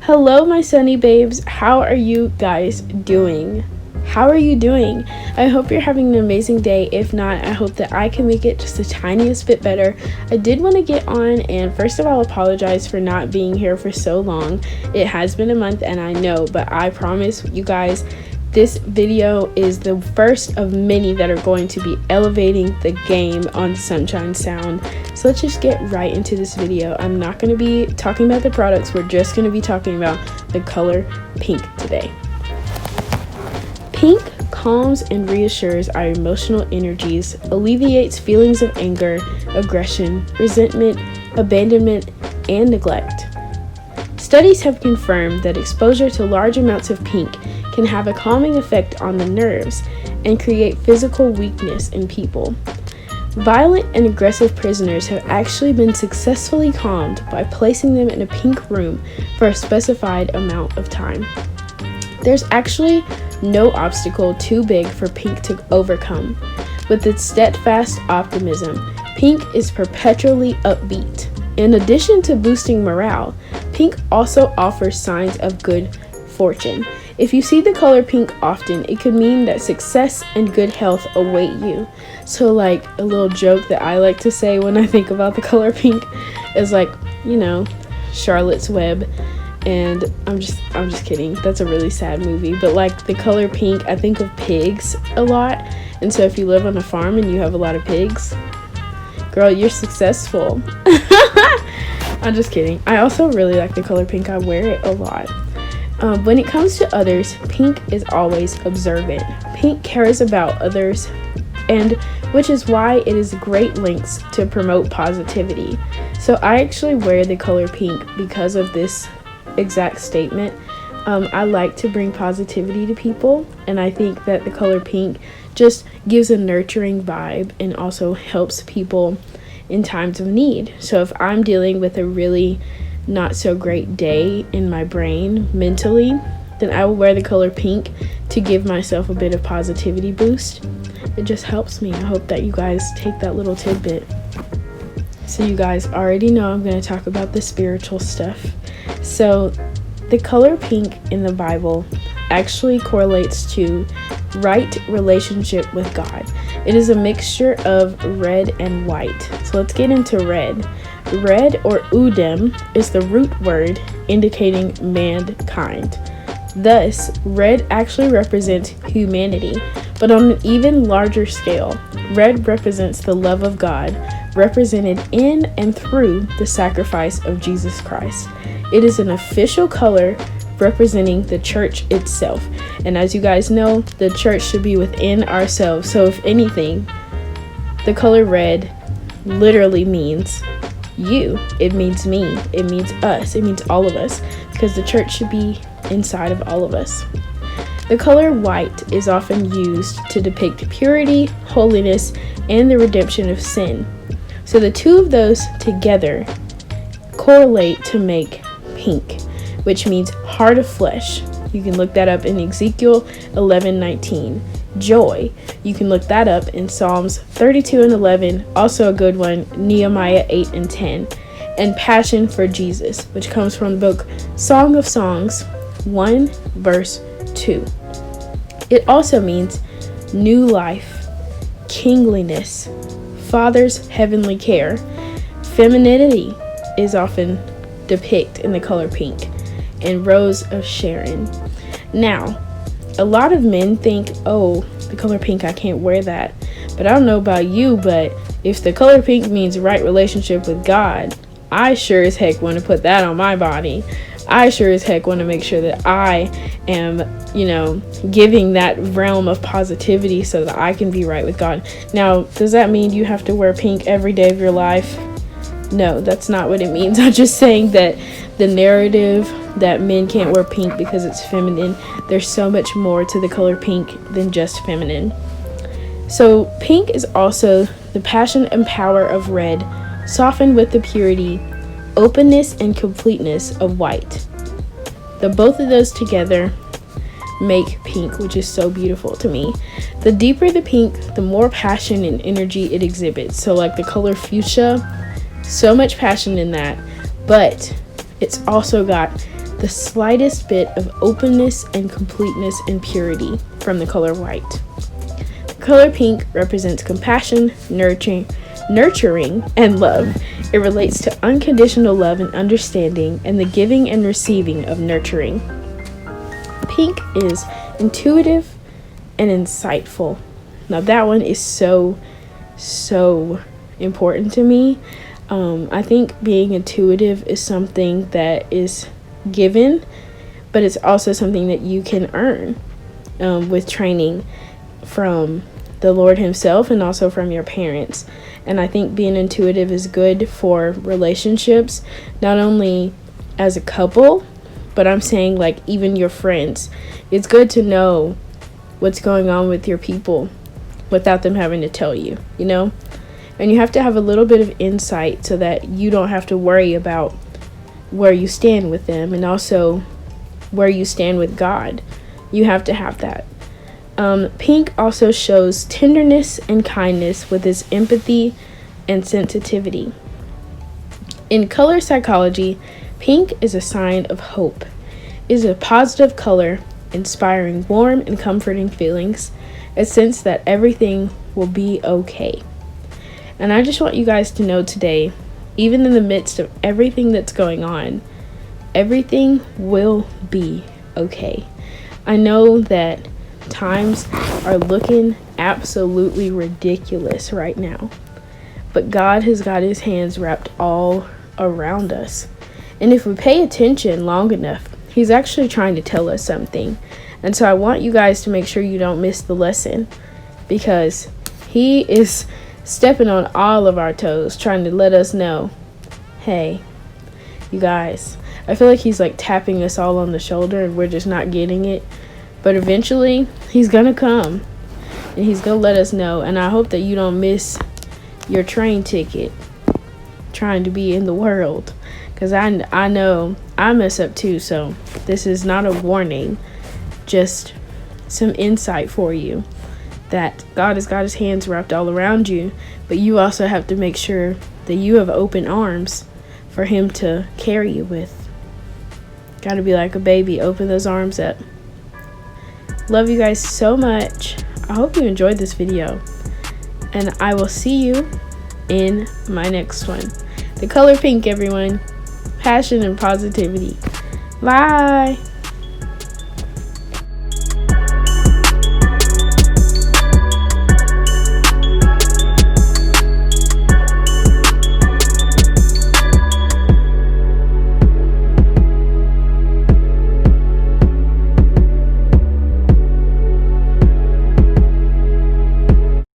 Hello, my sunny babes. How are you guys doing? How are you doing? I hope you're having an amazing day. If not, I hope that I can make it just the tiniest bit better. I did want to get on and first of all apologize for not being here for so long. It has been a month and I know, but I promise you guys this video is the first of many that are going to be elevating the game on Sunshine Sound. So let's just get right into this video. I'm not going to be talking about the products. We're just going to be talking about the color pink today. Pink calms and reassures our emotional energies, alleviates feelings of anger, aggression, resentment, abandonment, and neglect. Studies have confirmed that exposure to large amounts of pink can have a calming effect on the nerves and create physical weakness in people. Violent and aggressive prisoners have actually been successfully calmed by placing them in a pink room for a specified amount of time. There's actually no obstacle too big for pink to overcome. With its steadfast optimism, pink is perpetually upbeat. In addition to boosting morale, pink also offers signs of good fortune. If you see the color pink often, it could mean that success and good health await you. So like a little joke that I like to say when I think about the color pink is like, you know, Charlotte's Web. And I'm just kidding. That's a really sad movie. But like the color pink, I think of pigs a lot. And so if you live on a farm and you have a lot of pigs, girl, you're successful. I'm just kidding. I also really like the color pink. I wear it a lot. When it comes to others, pink is always observant. Pink cares about others, and which is why it is great lengths to promote positivity. So I actually wear the color pink because of this exact statement. I like to bring positivity to people, and I think that the color pink just gives a nurturing vibe and also helps people in times of need. So if I'm dealing with a really not so great day in my brain mentally, then I will wear the color pink to give myself a bit of positivity boost. It just helps me. I hope that you guys take that little tidbit. So you guys already know I'm going to talk about the spiritual stuff. So the color pink in the Bible actually correlates to right relationship with God. It is a mixture of red and white. So let's get into red. Red, or udem, is the root word indicating mankind. Thus, red actually represents humanity, but on an even larger scale. Red represents the love of God, represented in and through the sacrifice of Jesus Christ. It is an official color representing the church itself. And as you guys know, the church should be within ourselves. So if anything, the color red literally means you. It means me. It means us. It means all of us, because the church should be inside of all of us. The color white is often used to depict purity, holiness, and the redemption of sin. So the two of those together correlate to make pink, which means heart of flesh. You can look that up in Ezekiel 11:19. Joy, you can look that up in Psalms 32:11, also a good one, Nehemiah 8:10. And passion for Jesus, which comes from the book Song of Songs 1 verse 2. It also means new life, kingliness, Father's heavenly care. Femininity is often depicted in the color pink, and Rose of Sharon. Now, a lot of men think, oh, the color pink, I can't wear that. But I don't know about you, but if the color pink means right relationship with God, I sure as heck want to put that on my body. I sure as heck want to make sure that I am, giving that realm of positivity so that I can be right with God. Now, does that mean you have to wear pink every day of your life? No, that's not what it means. I'm just saying that the narrative that men can't wear pink because it's feminine, there's so much more to the color pink than just feminine. So pink is also the passion and power of red, softened with the purity, openness, and completeness of white. The both of those together make pink, which is so beautiful to me. The deeper the pink, the more passion and energy it exhibits. So like the color fuchsia, so much passion in that, but it's also got the slightest bit of openness and completeness and purity from the color white. The color pink represents compassion, nurturing, and love. It relates to unconditional love and understanding and the giving and receiving of nurturing. Pink is intuitive and insightful. Now that one is so important to me. I think being intuitive is something that is given, but it's also something that you can earn with training from the Lord himself and also from your parents. And I think being intuitive is good for relationships, not only as a couple, but I'm saying like even your friends. It's good to know what's going on with your people without them having to tell you, you know? And you have to have a little bit of insight so that you don't have to worry about where you stand with them and also where you stand with God. You have to have that. Pink also shows tenderness and kindness with its empathy and sensitivity. In color psychology, pink is a sign of hope. It is a positive color, inspiring warm and comforting feelings, a sense that everything will be okay. And I just want you guys to know today, even in the midst of everything that's going on, everything will be okay. I know that times are looking absolutely ridiculous right now, but God has got his hands wrapped all around us. And if we pay attention long enough, he's actually trying to tell us something. And so I want you guys to make sure you don't miss the lesson, because he is stepping on all of our toes, trying to let us know, hey, you guys. I feel like he's like tapping us all on the shoulder and we're just not getting it. But eventually, he's gonna come and he's gonna let us know. And I hope that you don't miss your train ticket trying to be in the world, because I know I mess up too. So this is not a warning, just some insight for you that God has got his hands wrapped all around you, but you also have to make sure that you have open arms for him to carry you with. Gotta be like a baby, open those arms up. Love you guys so much. I hope you enjoyed this video, and I will see you in my next one. The color pink, everyone. Passion and positivity. Bye.